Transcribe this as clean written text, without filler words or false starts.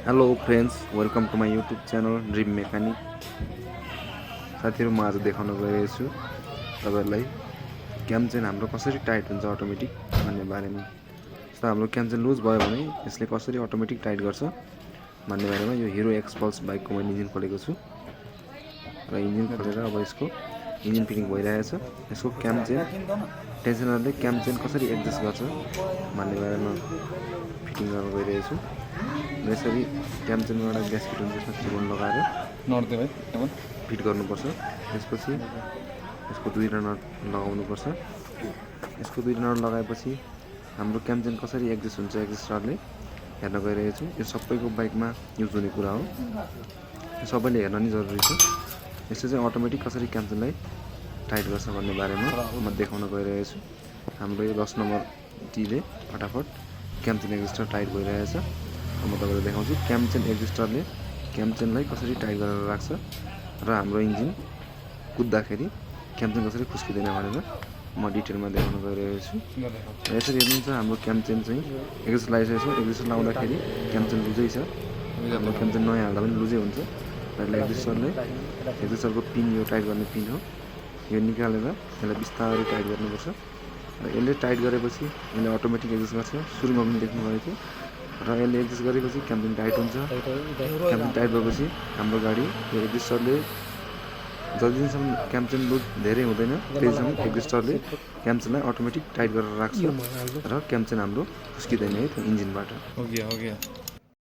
Hello friends, welcome to my YouTube channel Dream Mechanic. साथीहरू, म आज देखाउन गइरहेको छु तपाईँहरूलाई क्याम चेन हाम्रो कसरी टाइट हुन्छ अटोमेटिक भन्ने बारेमा। जस्तो हाम्रो क्याम चेन लुज भयो भने यसले कसरी अटोमेटिक टाइट गर्छ भन्ने बारेमा। यो हिरो एक्सपल्स बाइकको मैले इन्जिन खोलेको छु र इन्जिन खोलेर अब यसको इन्जिन फिटिङ भइरहेछ। यसको क्याम चेन टेन्सनरले क्याम चेन कसरी एडजस्ट गर्छ भन्ने बारेमा फिटिङ गर्न गइरहेको छु। यसरी क्याम चेनमा एउटा ग्यासकेट हुन्छ, यसमा चिबन लगाएर फिट गर्नुपर्छ। त्यसपछि यसको दुईवटा नट लगाउनुपर्छ। यसको दुईवटा नट लगाएपछि हाम्रो क्याम चेन कसरी एडजस्ट हुन्छ एडजस्टरले हेर्न गइरहेको छु। यो सबैको बाइकमा युज हुने कुरा हो, यो सबैले हेर्न नि जरुरी छ। यसले चाहिँ अटोमेटिक कसरी क्याम चेनलाई टाइट गर्छ भन्ने बारेमा म देखाउन गइरहेको छु। हाम्रो यो 10 नम्बर टीले फटाफट क्याम चेन एडजस्टर टाइट भइरहेछ। म तपाईँलाई देखाउँछु क्याम चेन एडजस्टरले क्याम चेनलाई कसरी टाइट गरेर राख्छ र हाम्रो इन्जिन कुद्दाखेरि क्याम चेन कसरी खुस्किँदैन भनेर म डिटेलमा देखाउन गइरहेको छु। यसरी हेर्नुहुन्छ हाम्रो क्याम चेन चाहिँ एडजस्ट लगाइसकेको छ। एडजस्ट लाउँदाखेरि क्याम चेन लुजै छ। हाम्रो क्याम चेन नयाँ हाल्दा पनि लुजै हुन्छ। र एडजस्टरको पिन, यो टाइट गर्ने पिन हो, यो निकालेर यसलाई बिस्तारै टाइट गर्नुपर्छ। र यसले टाइट गरेपछि यसले अटोमेटिक एडजस्ट गर्छ। सुरुमा पनि देख्नुभएको थियो। र यसले एडजस्ट गरेपछि क्याम चेन टाइट हुन्छ। क्याम चेन टाइट भएपछि हाम्रो गाडी यो एडजस्टरले जति दिनसम्म क्याम चेन लुज धेरै हुँदैन त्यतिसम्म एडजस्टरले क्याम चेनलाई अटोमेटिक टाइट गरेर राख्छ र क्याम चेन हाम्रो खुस्किँदैन है त्यो इन्जिनबाट।